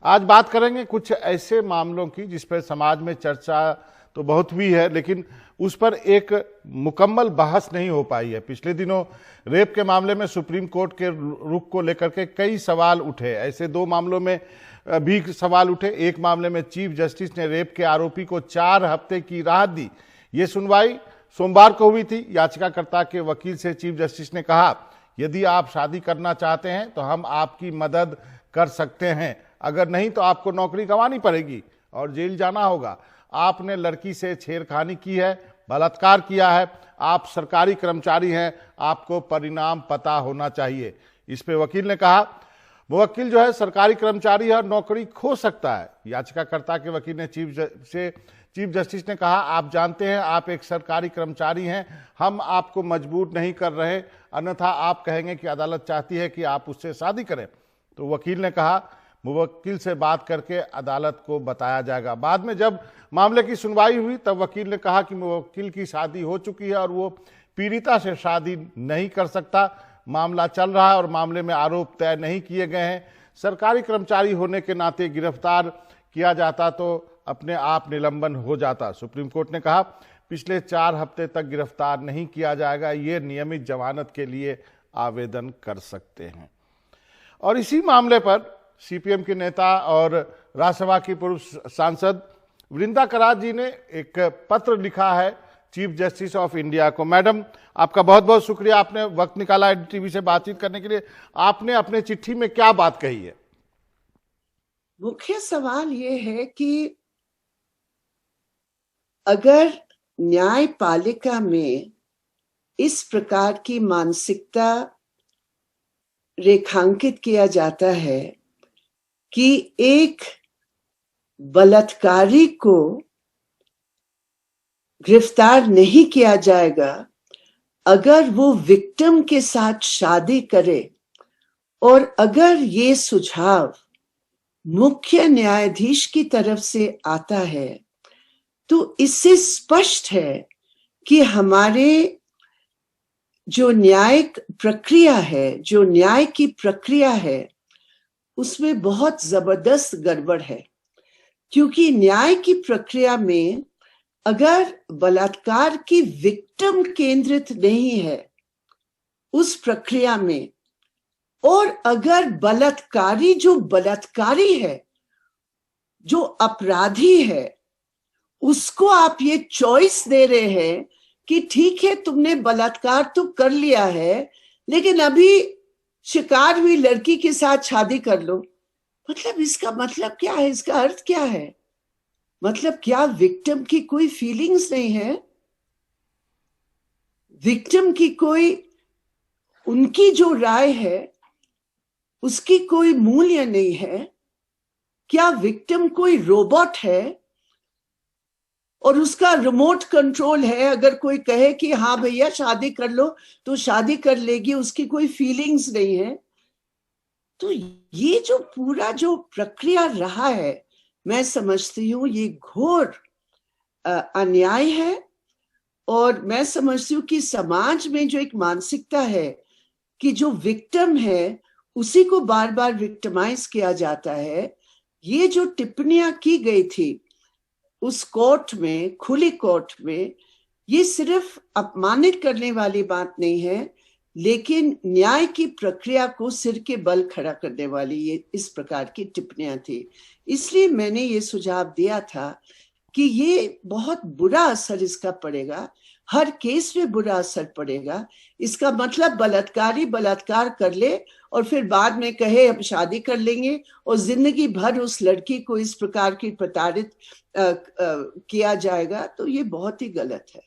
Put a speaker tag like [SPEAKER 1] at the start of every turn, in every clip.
[SPEAKER 1] आज बात करेंगे कुछ ऐसे मामलों की जिस पर समाज में चर्चा तो बहुत हुई है, लेकिन उस पर एक मुकम्मल बहस नहीं हो पाई है। पिछले दिनों रेप के मामले में सुप्रीम कोर्ट के रुख को लेकर के कई सवाल उठे। ऐसे दो मामलों में भी सवाल उठे। एक मामले में चीफ जस्टिस ने रेप के आरोपी को 4 हफ्ते की राहत दी। ये सुनवाई सोमवार को हुई थी। याचिकाकर्ता के वकील से चीफ जस्टिस ने कहा, यदि आप शादी करना चाहते हैं तो हम आपकी मदद कर सकते हैं, अगर नहीं तो आपको नौकरी गंवानी पड़ेगी और जेल जाना होगा। आपने लड़की से छेड़खानी की है, बलात्कार किया है, आप सरकारी कर्मचारी हैं, आपको परिणाम पता होना चाहिए। इस पे वकील ने कहा, मुवक्किल जो है सरकारी कर्मचारी है और नौकरी खो सकता है। याचिकाकर्ता के वकील ने चीफ जस्टिस ने कहा, आप जानते हैं आप एक सरकारी कर्मचारी हैं, हम आपको मजबूर नहीं कर रहे, अन्यथा आप कहेंगे कि अदालत चाहती है कि आप उससे शादी करें। तो वकील ने कहा, मुवक्किल से बात करके अदालत को बताया जाएगा। बाद में जब मामले की सुनवाई हुई तब वकील ने कहा कि मुवक्किल की शादी हो चुकी है और वो पीड़िता से शादी नहीं कर सकता। मामला चल रहा है और मामले में आरोप तय नहीं किए गए हैं। सरकारी कर्मचारी होने के नाते गिरफ्तार किया जाता तो अपने आप निलंबन हो जाता। सुप्रीम कोर्ट ने कहा, पिछले 4 हफ्ते तक गिरफ्तार नहीं किया जाएगा, ये नियमित जमानत के लिए आवेदन कर सकते हैं। और इसी मामले पर सीपीएम के नेता और राज्यसभा की पूर्व सांसद वृंदा करात जी ने एक पत्र लिखा है चीफ जस्टिस ऑफ इंडिया को। मैडम, आपका बहुत बहुत शुक्रिया, आपने वक्त निकाला एनडीटीवी से बातचीत करने के लिए। आपने अपने चिट्ठी में क्या बात कही है?
[SPEAKER 2] मुख्य सवाल ये है कि अगर न्यायपालिका में इस प्रकार की मानसिकता रेखांकित किया जाता है कि एक बलात्कारी को गिरफ्तार नहीं किया जाएगा अगर वो विक्टिम के साथ शादी करे, और अगर ये सुझाव मुख्य न्यायाधीश की तरफ से आता है, तो इससे स्पष्ट है कि हमारे जो न्यायिक प्रक्रिया है, जो न्याय की प्रक्रिया है, उसमें बहुत जबरदस्त गड़बड़ है। क्योंकि न्याय की प्रक्रिया में अगर बलात्कार की विक्टिम केंद्रित नहीं है उस प्रक्रिया में, और अगर बलात्कारी जो बलात्कारी है, जो अपराधी है, उसको आप ये चॉइस दे रहे हैं कि ठीक है तुमने बलात्कार तो कर लिया है, लेकिन अभी शिकार हुई लड़की के साथ शादी कर लो। मतलब इसका मतलब क्या है? इसका अर्थ क्या है? मतलब क्या विक्टिम की कोई फीलिंग्स नहीं है? विक्टिम की कोई, उनकी जो राय है उसकी कोई मूल्य नहीं है? क्या विक्टिम कोई रोबोट है और उसका रिमोट कंट्रोल है? अगर कोई कहे कि हाँ भैया शादी कर लो तो शादी कर लेगी, उसकी कोई फीलिंग्स नहीं है। तो ये जो पूरा जो प्रक्रिया रहा है, मैं समझती हूँ ये घोर अन्याय है। और मैं समझती हूँ कि समाज में जो एक मानसिकता है कि जो विक्टिम है उसी को बार बार विक्टिमाइज किया जाता है। ये जो टिप्पणियां की गई थी उस कोर्ट में, खुली कोर्ट में, ये सिर्फ अपमानित करने वाली बात नहीं है, लेकिन न्याय की प्रक्रिया को सिर के बल खड़ा करने वाली ये इस प्रकार की टिप्पणियां थी। इसलिए मैंने ये सुझाव दिया था कि ये बहुत बुरा असर इसका पड़ेगा, हर केस में बुरा असर पड़ेगा। इसका मतलब बलात्कारी बलात्कार कर ले और फिर बाद में कहे हम शादी कर लेंगे और जिंदगी भर उस लड़की को इस प्रकार की प्रताड़ित किया जाएगा, तो ये बहुत ही गलत है।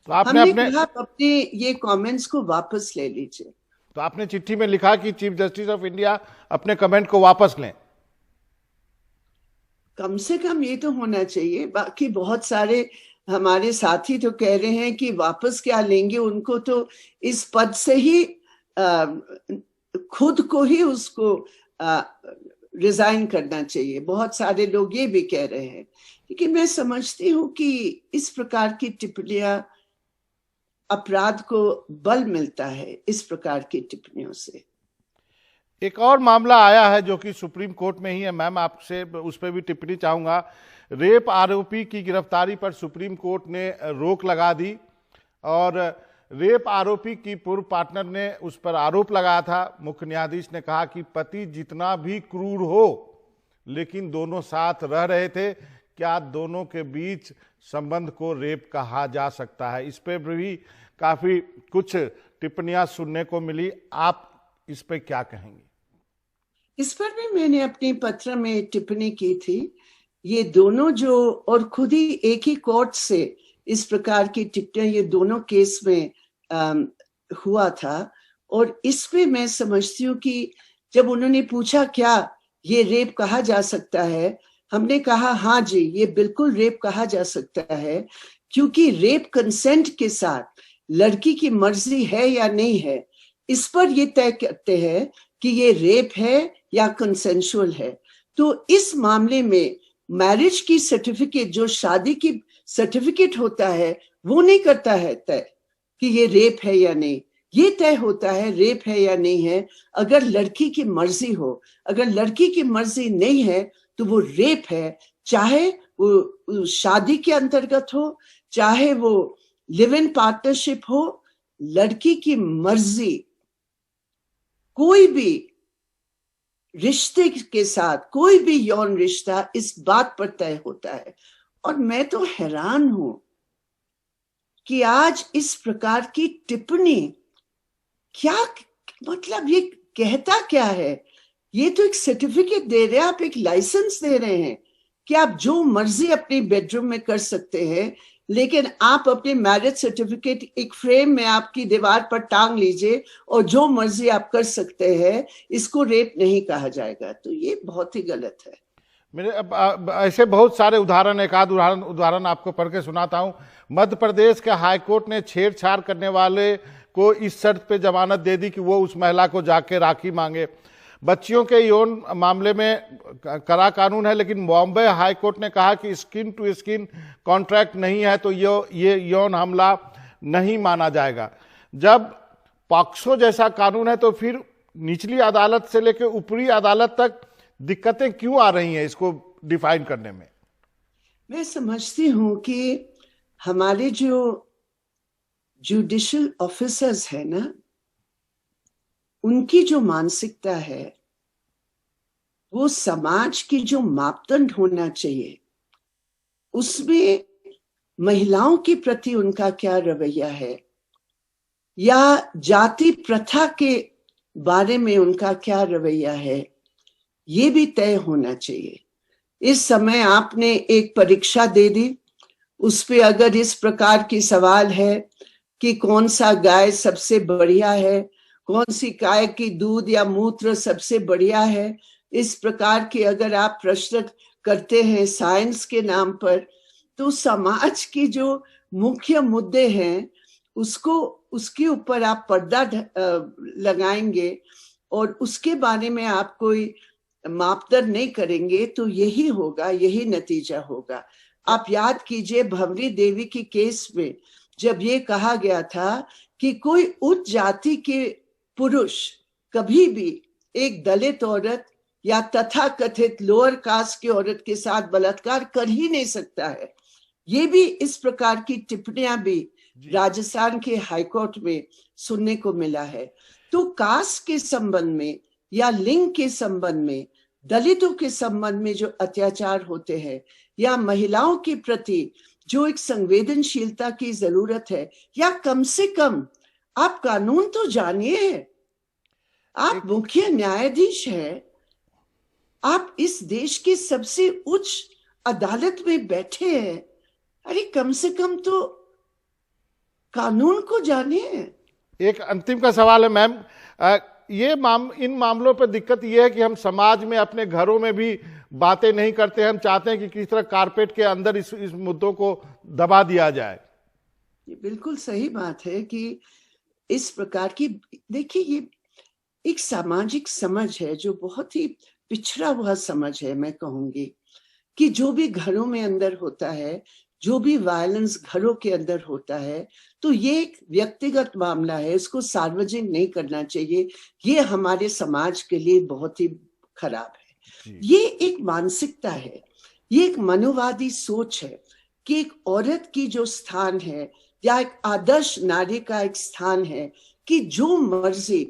[SPEAKER 1] तो आपने
[SPEAKER 2] हमने कहा अपने ये कमेंट्स को वापस ले लीजिए।
[SPEAKER 1] तो आपने चिट्ठी में लिखा कि चीफ जस्टिस ऑफ इंडिया अपने कमेंट को वापस लें।
[SPEAKER 2] कम से कम ये तो होना चाहिए। बाकी बहुत सारे हमारे साथी तो कह रहे हैं कि वापस क्या लेंगे, उनको तो इस पद से ही खुद को ही उसको रिजाइन करना चाहिए। बहुत सारे लोग ये भी कह रहे हैं। लेकिन मैं समझती हूँ कि इस प्रकार की टिप्पणियां, अपराध को बल मिलता है इस प्रकार की टिप्पणियों से।
[SPEAKER 1] एक और मामला आया है जो कि सुप्रीम कोर्ट में ही है, मैम आपसे उस पर भी टिप्पणी चाहूंगा। रेप आरोपी की गिरफ्तारी पर सुप्रीम कोर्ट ने रोक लगा दी और रेप आरोपी की पूर्व पार्टनर ने उस पर आरोप लगाया था। मुख्य न्यायाधीश ने कहा कि पति जितना भी क्रूर हो, लेकिन दोनों साथ रह रहे थे, क्या दोनों के बीच संबंध को रेप कहा जा सकता है? इस पर भी काफी कुछ टिप्पणियां सुनने को मिली, आप इस पर क्या कहेंगे?
[SPEAKER 2] इस पर भी मैंने अपने पत्र में टिप्पणी की थी। ये दोनों जो, और खुद ही एक ही कोर्ट से इस प्रकार की टिप्पणियां ये दोनों केस में हुआ था। और इस पे मैं समझती हूँ कि जब उन्होंने पूछा क्या ये रेप कहा जा सकता है, हमने कहा हाँ जी, ये बिल्कुल रेप कहा जा सकता है, क्योंकि रेप कंसेंट के साथ लड़की की मर्जी है या नहीं है, इस पर ये तय करते हैं कि ये रेप है या कंसेंशुअल है। तो इस मामले में मैरिज की सर्टिफिकेट, जो शादी की सर्टिफिकेट होता है, वो नहीं करता है तय कि ये रेप है या नहीं। ये तय होता है रेप है या नहीं है अगर लड़की की मर्जी हो। अगर लड़की की मर्जी नहीं है तो वो रेप है, चाहे वो शादी के अंतर्गत हो, चाहे वो लिव इन पार्टनरशिप हो। लड़की की मर्जी, कोई भी रिश्ते के साथ, कोई भी यौन रिश्ता इस बात पर तय होता है। और मैं तो हैरान हूं कि आज इस प्रकार की टिप्पणी, क्या मतलब ये कहता क्या है? ये तो एक सर्टिफिकेट दे रहे हैं, आप एक लाइसेंस दे रहे हैं कि आप जो मर्जी अपनी बेडरूम में कर सकते हैं, लेकिन आप अपने मैरिज सर्टिफिकेट एक फ्रेम में आपकी दीवार पर टांग लीजिए और जो मर्जी आप कर सकते हैं, इसको रेप नहीं कहा जाएगा। तो ये बहुत ही गलत है।
[SPEAKER 1] मेरे अब ऐसे बहुत सारे उदाहरण, एक आध उदाहरण आपको पढ़ के सुनाता हूं। मध्य प्रदेश के हाईकोर्ट ने छेड़छाड़ करने वाले को इस शर्त पे जमानत दे दी कि वो उस महिला को जाके राखी मांगे। बच्चियों के यौन मामले में कड़ा कानून है, लेकिन बॉम्बे हाईकोर्ट ने कहा कि स्किन टू स्किन कॉन्ट्रैक्ट नहीं है तो ये यौन हमला नहीं माना जाएगा। जब पॉक्सो जैसा कानून है तो फिर निचली अदालत से लेकर ऊपरी अदालत तक दिक्कतें क्यों आ रही हैं इसको डिफाइन करने में?
[SPEAKER 2] मैं समझती हूं कि हमारे जो जुडिशियल ऑफिसर्स है ना, उनकी जो मानसिकता है, वो समाज की जो मापदंड होना चाहिए उसमें महिलाओं के प्रति उनका क्या रवैया है, या जाति प्रथा के बारे में उनका क्या रवैया है, ये भी तय होना चाहिए। इस समय आपने एक परीक्षा दे दी, उस पे अगर इस प्रकार की सवाल है कि कौन सा गाय सबसे बढ़िया है, कौन सी गाय की दूध या मूत्र सबसे बढ़िया है, इस प्रकार के अगर आप प्रश्न करते हैं साइंस के नाम पर, तो समाज की जो मुख्य मुद्दे हैं उसके ऊपर आप पर्दा लगाएंगे और उसके बारे में आप कोई मापदंड नहीं करेंगे तो यही होगा, यही नतीजा होगा। आप याद कीजिए भंवरी देवी के केस में जब ये कहा गया था कि कोई उच्च जाति के पुरुष कभी भी एक दलित औरत या तथाकथित लोअर कास्ट की औरत के साथ बलात्कार कर ही नहीं सकता है। ये भी इस प्रकार की टिप्पणियां भी राजस्थान के हाईकोर्ट में सुनने को मिला है। तो कास्ट के संबंध में या लिंग के संबंध में, दलितों के संबंध में जो अत्याचार होते हैं या महिलाओं के प्रति जो एक संवेदनशीलता की जरूरत है, या कम से कम आप कानून तो जानिए। आप मुख्य न्यायाधीश हैं, आप इस देश की सबसे उच्च अदालत में बैठे हैं, अरे कम से कम तो कानून को जानिए।
[SPEAKER 1] एक अंतिम का सवाल है मैम, इन मामलों पर दिक्कत यह है कि हम समाज में, अपने घरों में भी बातें नहीं करते हैं। हम चाहते हैं कि किस तरह कारपेट के अंदर इस मुद्दों को दबा दिया जाए।
[SPEAKER 2] ये बिल्कुल सही बात है कि इस प्रकार की, देखिए ये एक सामाजिक समझ है जो बहुत ही पिछड़ा हुआ समझ है। मैं कहूंगी कि जो भी घरों में अंदर होता है, जो भी वायलेंस घरों के अंदर होता है, तो ये एक व्यक्तिगत मामला है, इसको सार्वजनिक नहीं करना चाहिए। ये हमारे समाज के लिए बहुत ही खराब है। ये एक मानसिकता है, ये एक मनोवादी सोच है कि एक औरत की जो स्थान है या एक आदर्श नारी का एक स्थान है कि जो मर्जी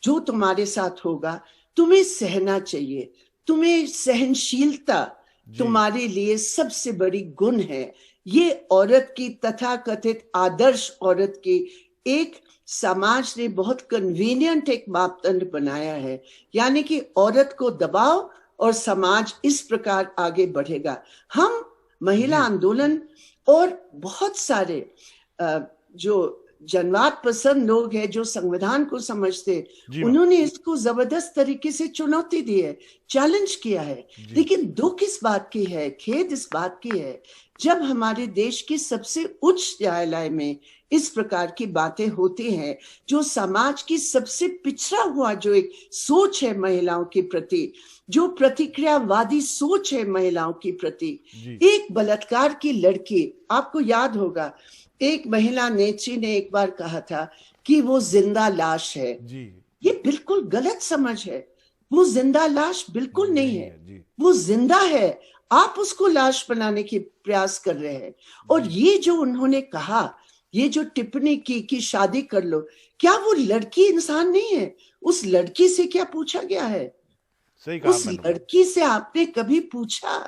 [SPEAKER 2] जो तुम्हारे साथ होगा तुम्हें सहना चाहिए, तुम्हें सहनशीलता तुम्हारे लिए सबसे बड़ी गुण है। ये औरत की तथाकथित आदर्श औरत की एक समाज ने बहुत कन्वीनियंट एक मापदंड बनाया है, यानी कि औरत को दबाओ और समाज इस प्रकार आगे बढ़ेगा। हम महिला आंदोलन और बहुत सारे जो जनवाद पसंद लोग हैं, जो संविधान को समझते, उन्होंने इसको जबरदस्त तरीके से चुनौती दी है, चैलेंज किया है। लेकिन दुख इस बात की है, खेद इस बात की है, जब हमारे देश की सबसे उच्च न्यायालय में इस प्रकार की बातें होती हैं, जो समाज की सबसे पिछड़ा हुआ जो एक सोच है महिलाओं के प्रति, जो प्रतिक्रियावादी सोच है महिलाओं के प्रति। एक बलात्कार की लड़की, आपको याद होगा, एक महिला नेत्री ने एक बार कहा था कि वो जिंदा लाश है। ये बिल्कुल गलत समझ है। वो जिंदा लाश बिल्कुल नहीं है, वो जिंदा है। आप उसको लाश बनाने की प्रयास कर रहे हैं। और ये जो उन्होंने कहा, ये जो टिप्पणी की कि शादी कर लो, क्या वो लड़की इंसान नहीं है? उस लड़की से क्या पूछा गया है?
[SPEAKER 1] सही कहा।
[SPEAKER 2] उस लड़की से आपने कभी पूछा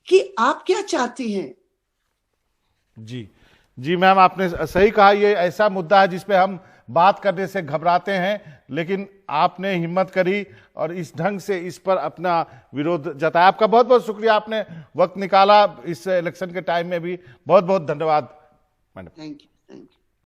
[SPEAKER 2] कि आप क्या चाहती हैं?
[SPEAKER 1] जी मैम, आपने सही कहा। ये ऐसा मुद्दा है जिसपे हम बात करने से घबराते हैं, लेकिन आपने हिम्मत करी और इस ढंग से इस पर अपना विरोध जताया। आपका बहुत बहुत शुक्रिया, आपने वक्त निकाला इस इलेक्शन के टाइम में भी। बहुत बहुत धन्यवाद मैडम।
[SPEAKER 2] Thank you.